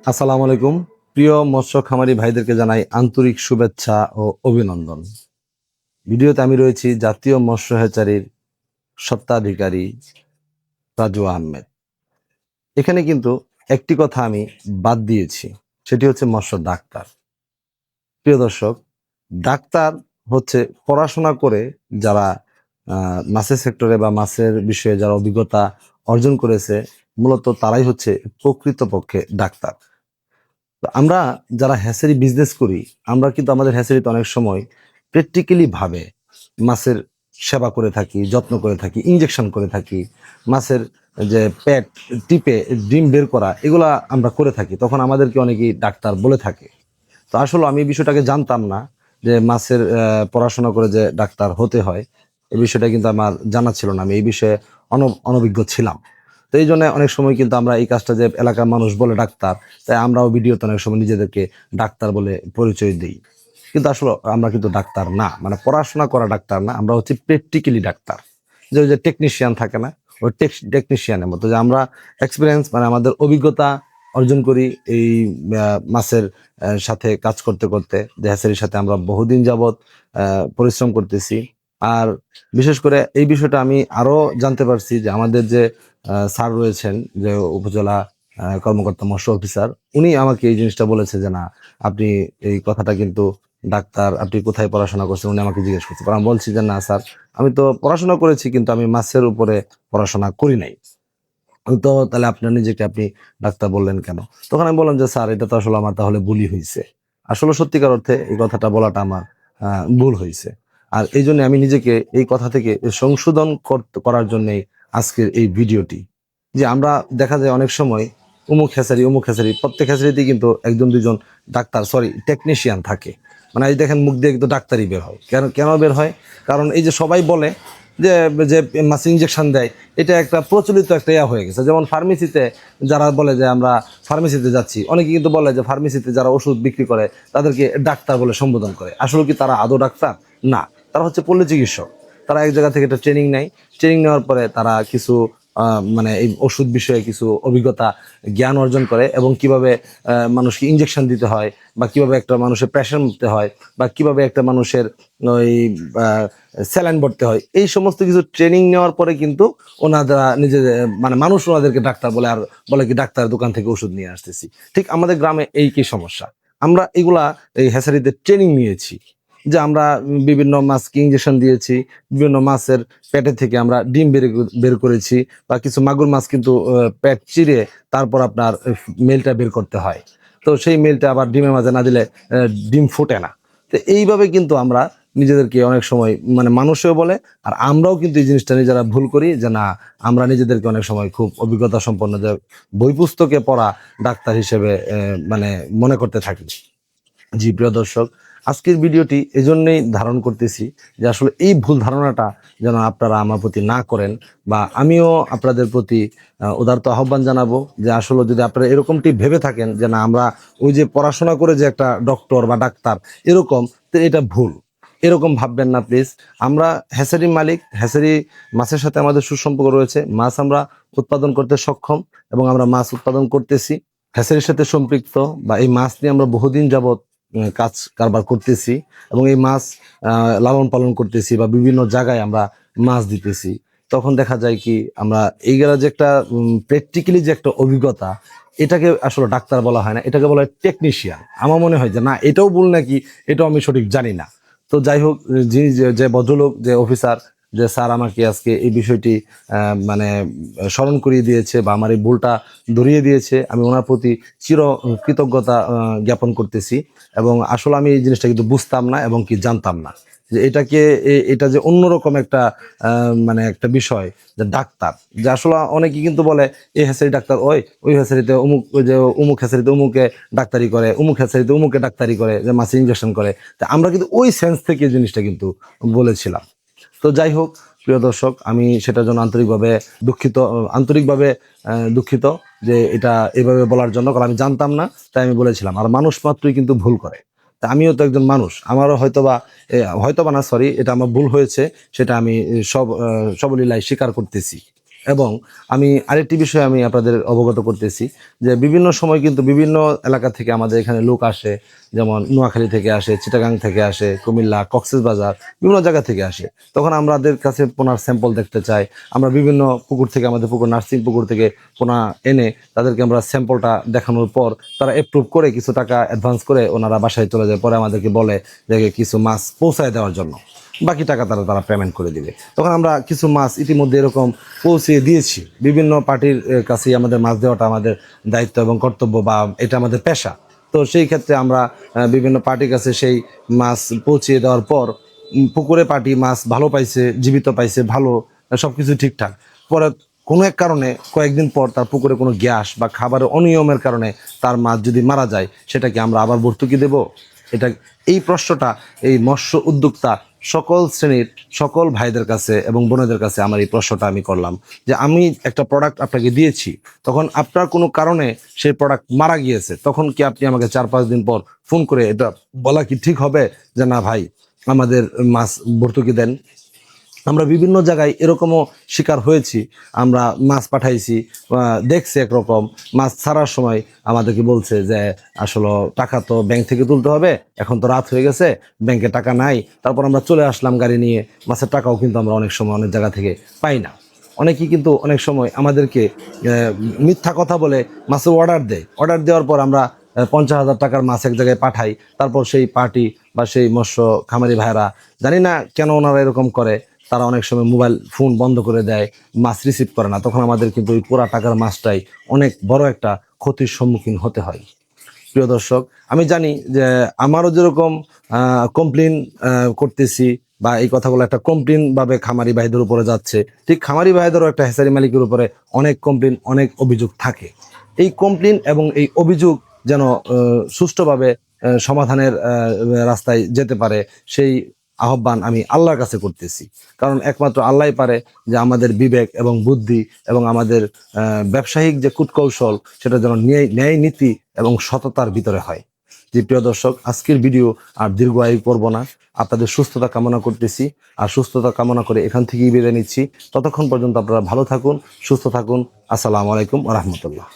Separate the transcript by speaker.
Speaker 1: আসসালামু আলাইকুম। প্রিয় মৎস্য খামারি ভাইদেরকে জানাই আন্তরিক শুভেচ্ছা ও অভিনন্দন। ভিডিওতে আমি রয়েছি জাতীয় মৎস্য হ্যাচারির স্বত্বাধিকারী রাজু আহমেদ। এখানে কিন্তু একটি কথা আমি বাদ দিয়েছি, সেটি হচ্ছে মৎস্য ডাক্তার। প্রিয় দর্শক, ডাক্তার হচ্ছে পড়াশোনা করে যারা মাছের সেক্টরে বা মাছের বিষয়ে যারা অভিজ্ঞতা অর্জন করেছে, মূলত তারাই হচ্ছে প্রকৃতপক্ষে ডাক্তার। তো আমরা যারা হ্যাচারি বিজনেস করি, আমরা কিন্তু আমাদের হ্যাচারিতে অনেক সময় প্র্যাকটিক্যালি ভাবে মাছের সেবা করে থাকি, যত্ন করে থাকি, ইনজেকশন করে থাকি, মাছের যে পেট টিপে ডিম বের করা, এগুলা আমরা করে থাকি। তখন আমাদেরকে অনেকেই ডাক্তার বলে থাকে। তো আসলে আমি এই বিষয়টাকে জানতাম না যে মাছের পড়াশোনা করে যে ডাক্তার হতে হয়, এই বিষয়টা কিন্তু আমার জানা ছিল না। আমি এই বিষয়ে অনভিজ্ঞ ছিলাম। তো এই জন্য অনেক সময় কিন্তু আমরা এই কাজটা, যে এলাকার মানুষ বলে ডাক্তার, তাই আমরাও ভিডিওতে অনেক সময় নিজেদেরকে ডাক্তার বলে পরিচয় দিই। কিন্তু আসলে আমরা কিন্তু ডাক্তার না, মানে পড়াশোনা করা ডাক্তার না, আমরা হচ্ছে প্র্যাকটিক্যালি ডাক্তার। যে ওই যে টেকনিশিয়ান থাকে না, ওই টেকনিশিয়ানের মতো, যে আমরা এক্সপিরিয়েন্স, মানে আমাদের অভিজ্ঞতা অর্জন করি এই মাছের সাথে কাজ করতে করতে। যে হ্যাচারির সাথে আমরা বহুদিন যাবৎ পরিশ্রম করতেছি। আর বিশেষ করে এই বিষয়টা আমি আরো জানতে পারছি যে আমাদের যে স্যার রয়েছেন, যে উপজেলা কর্মকর্তা মৎস্য অফিসার, উনি আমাকে এই জিনিসটা বলেছে যে না, আপনি এই কথাটা কিন্তু ডাক্তার, আপনি কোথায় পড়াশোনা করছেন, উনি আমাকে জিজ্ঞেস করছে। আমি বলছি যে না স্যার, আমি তো পড়াশোনা করেছি কিন্তু আমি মাছের উপরে পড়াশোনা করি নাই। তো তাহলে আপনার নিজেকে আপনি ডাক্তার বললেন কেন? তখন আমি বললাম যে স্যার, এটা তো আসলে আমার তাহলে ভুলই হয়েছে। আসলে সত্যিকার অর্থে এই কথাটা বলাটা আমার ভুল হয়েছে। আর এই জন্য আমি নিজেকে এই কথা থেকে সংশোধন করার জন্যই আজকের এই ভিডিওটি। যে আমরা দেখা যায় অনেক সময় অমুক হ্যাচারি, প্রত্যেক হ্যাচারিতেই কিন্তু একজন দুজন ডাক্তার, সরি টেকনিশিয়ান থাকে। মানে এই দেখেন, মুখ দিয়ে কিন্তু ডাক্তারই বের হয়। কেন কেন বের হয়? কারণ এই যে সবাই বলে যে যে মাছ ইঞ্জেকশন দেয়, এটা একটা প্রচলিত একটা ইয়া হয়ে গেছে। যেমন ফার্মেসিতে যারা বলে যে আমরা ফার্মেসিতে যাচ্ছি, অনেকে কিন্তু বলে যে ফার্মেসিতে যারা ওষুধ বিক্রি করে তাদেরকে ডাক্তার বলে সম্বোধন করে। আসলে কি তারা আদৌ ডাক্তার? না, তারা হচ্ছে পল্লী চিকিৎসক। তারা এক জায়গা থেকে একটা ট্রেনিং নেয়। ট্রেনিং নেওয়ার পরে তারা কিছু মানে এই ওষুধ বিষয়ে কিছু অভিজ্ঞতা, জ্ঞান অর্জন করে, এবং কিভাবে মানুষকে ইঞ্জেকশন দিতে হয়, বা কিভাবে একটা মানুষের প্রেশার মাপতে হয়, বা কিভাবে একটা মানুষের ওই স্যালাইন ভরতে হয়, এই সমস্ত কিছু ট্রেনিং নেওয়ার পরে কিন্তু ওনারা নিজেদের, মানে মানুষ ওনাদেরকে ডাক্তার বলে। আর বলে কি ডাক্তার দোকান থেকে ওষুধ নিয়ে আসতেছি। ঠিক আমাদের গ্রামে এই কি সমস্যা, আমরা এগুলা এই হ্যাচারিতে ট্রেনিং নিয়েছি, যে আমরা বিভিন্ন মাছকে ইঞ্জেকশন দিয়েছি, বিভিন্ন মাছের পেটে থেকে আমরা ডিম বের করেছি, বা কিছু মাগুর মাছ কিন্তু পেট চিরে তারপর আপনার মেলটা বের করতে হয়। তো সেই মেলটা আবার ডিমের মাঝে না দিলে ডিম ফোটে না। তো এইভাবে কিন্তু আমরা নিজেদেরকে অনেক সময়, মানে মানুষও বলে, আর আমরাও কিন্তু এই জিনিসটা নিজেরা ভুল করি, যে না, আমরা নিজেদেরকে অনেক সময় খুব অভিজ্ঞতা সম্পন্ন, যে বই পুস্তকে পড়া ডাক্তার হিসেবে মানে মনে করতে থাকি। জি প্রিয় দর্শক, আজকের ভিডিওটি এজন্যই ধারণ করতেছি যে আসলে এই ভুল ধারণাটা যেন আপনারা আমার প্রতি না করেন, বা আমিও আপনাদের প্রতি উদারত আহ্বান জানাবো যে আসলে যদি আপনারা এরকমটি ভেবে থাকেন যে না, আমরা ওই যে পড়াশোনা করে যে একটা ডক্টর বা ডাক্তার এরকম, তো এটা ভুল। এরকম ভাববেন না প্লিজ। আমরা হ্যাচারি মালিক, হ্যাচারি মাছের সাথে আমাদের সুসম্পর্ক রয়েছে। মাছ আমরা উৎপাদন করতে সক্ষম, এবং আমরা মাছ উৎপাদন করতেছি, হ্যাচারির সাথে সম্পৃক্ত, বা এই মাছ নিয়ে আমরা বহুদিন যাবৎ কাজ কারবার করতেছি, এবং এই মাছ লালন পালন করতেছি, বা বিভিন্ন জায়গায় আমরা মাছ দিতেছি। তখন দেখা যায় কি, আমরা এইগুলা যে একটা প্র্যাকটিক্যালি যে একটা অভিজ্ঞতা, এটাকে আসলে ডাক্তার বলা হয় না, এটাকে বলা হয় টেকনিশিয়ান। আমার মনে হয় যে না, এটাও ভুল নাকি, এটাও আমি সঠিক জানি না। তো যাই হোক, যিনি যে ভদ্রলোক, যে অফিসার, যে স্যার আমাকে আজকে এই বিষয়টি মানে স্মরণ করিয়ে দিয়েছে, বা আমার এই ভুলটা ধরিয়ে দিয়েছে, আমি ওনার প্রতি চির কৃতজ্ঞতা জ্ঞাপন করতেছি। এবং আসলে আমি এই জিনিসটা কিন্তু বুঝতাম না এবং কি জানতাম না, যে এটাকে এটা যে অন্যরকম একটা মানে একটা বিষয়, যে ডাক্তার, যে আসলে অনেকে কিন্তু বলে এই হ্যাচারি ডাক্তার, ওই হ্যাচারিতে অমুক, ওই যে অমুক হ্যাচারিতে অমুকে ডাক্তারি করে, অমুক হ্যাচারিতে অমুকে ডাক্তারি করে, যে মাছে ইঞ্জেকশন করে। তা আমরা কিন্তু ওই সেন্স থেকে এই জিনিসটা কিন্তু বলেছিলাম। তো যাই হোক প্রিয় দর্শক, আমি সেটার জন্য আন্তরিকভাবে দুঃখিত, যে এটা এভাবে বলার জন্য, কারণ আমি জানতাম না, তাই আমি বলেছিলাম। আর মানুষ মাত্রই কিন্তু ভুল করে। তা আমিও তো একজন মানুষ, আমারও হয়তোবা না, সরি, এটা আমার ভুল হয়েছে, সেটা আমি সবলীলায় স্বীকার করতেছি। এবং আমি আরেকটি বিষয় আমি আপনাদের অবগত করতেছি যে বিভিন্ন সময় কিন্তু বিভিন্ন এলাকা থেকে আমাদের এখানে লোক আসে, যেমন নোয়াখালী থেকে আসে, চিটাগাং থেকে আসে, কুমিল্লা, কক্সবাজার, বিভিন্ন জায়গা থেকে আসে। তখন আমাদের কাছে পোনার স্যাম্পল দেখতে চাই। আমরা বিভিন্ন পুকুর থেকে, আমাদের পুকুর নার্সিং পুকুর থেকে পোনা এনে তাদেরকে আমরা স্যাম্পলটা দেখানোর পর তারা অ্যাপ্রুভ করে কিছু টাকা অ্যাডভান্স করে ওনারা বাসায় চলে যায়। পরে আমাদেরকে বলে যে কিছু মাছ পৌঁছায় দেওয়ার জন্য, বাকি টাকা তারা পেমেন্ট করে দিবে। তখন আমরা কিছু মাছ ইতিমধ্যে এরকম পৌঁছে দিয়েছি। বিভিন্ন পার্টির কাছেই আমাদের মাছ দেওয়াটা আমাদের দায়িত্ব এবং কর্তব্য, বা এটা আমাদের পেশা। তো সেই ক্ষেত্রে আমরা বিভিন্ন পার্টির কাছে সেই মাছ পৌঁছিয়ে দেওয়ার পর পুকুরে পার্টি মাছ ভালো পাইছে, জীবিত পাইছে, ভালো সব কিছু ঠিকঠাক। পরে কোনো এক কারণে কয়েকদিন পর তার পুকুরে কোনো গ্যাস বা খাবারের অনিয়মের কারণে তার মাছ যদি মারা যায়, সেটাকে আমরা আবার ভর্তুকি দেব? এটা, এই প্রশ্নটা এই মৎস্য উদ্যোক্তা সকল শ্রেণীর সকল ভাইদের কাছে এবং বোনেদের কাছে আমার এই প্রশ্নটা আমি করলাম যে আমি একটা প্রোডাক্ট আপনাকে দিয়েছি, তখন আপনার কোনো কারণে সেই প্রোডাক্ট মারা গিয়েছে, তখন কি আপনি আমাকে 4-5 দিন পর ফোন করে এটা বলা কি ঠিক হবে যে না ভাই আমাদের মাছ ভর্তুকি দেন? আমরা বিভিন্ন জায়গায় এরকমও শিকার হয়েছি। আমরা মাছ পাঠাইছি, দেখছি একরকম, মাছ ছাড়ার সময় আমাদেরকে বলছে যে আসলে টাকা তো ব্যাংক থেকে তুলতে হবে, এখন তো রাত হয়ে গেছে, ব্যাংকে টাকা নাই। তারপর আমরা চলে আসলাম গাড়ি নিয়ে, মাছের টাকাও কিন্তু আমরা অনেক সময় অনেক জায়গা থেকে পাই না। অনেকেই কিন্তু অনেক সময় আমাদেরকে মিথ্যা কথা বলে মাছের অর্ডার দেওয়ার পর আমরা 50,000 টাকার মাছ এক জায়গায় পাঠাই। তারপর সেই পার্টি বা সেই মৎস্য খামারি ভাইরা, জানি না কেন ওনারা এরকম করে, তারা অনেক সময় মোবাইল ফোন বন্ধ করে দেয়, মাছ রিসিভ করে না। তখন আমাদের কিন্তু ওই পুরা টাকার মাছটাই অনেক বড় একটা ক্ষতির সম্মুখীন হতে হয়। প্রিয় দর্শক, আমি জানি যে আমারও যেরকম কমপ্লেন করতেছি, বা এই কথাগুলো একটা কমপ্লেন ভাবে খামারি ভাইদের উপরে যাচ্ছে, ঠিক খামারি ভাইদেরও একটা হেসারি মালিকের উপরে অনেক কমপ্লেন, অনেক অভিযোগ থাকে। এই কমপ্লেন এবং এই অভিযোগ যেন সুষ্ঠুভাবে সমাধানের রাস্তায় যেতে পারে, সেই আহ্বান আমি আল্লাহর কাছে করতেছি। কারণ একমাত্র আল্লাহই পারে যে আমাদের বিবেক এবং বুদ্ধি এবং আমাদের ব্যবসায়িক যে কূটকৌশল, সেটা যেন ন্যায় নীতি এবং সততার ভিতরে হয়। যে প্রিয় দর্শক, আজকের ভিডিও আর দীর্ঘ আয়ু করব না, আপনাদের সুস্থতা কামনা করতেছি। আর সুস্থতা কামনা করে এখান থেকেই বিদায় নিচ্ছি। ততক্ষণ পর্যন্ত আপনারা ভালো থাকুন, সুস্থ থাকুন। আসসালামু আলাইকুম ওয়া রাহমাতুল্লাহ।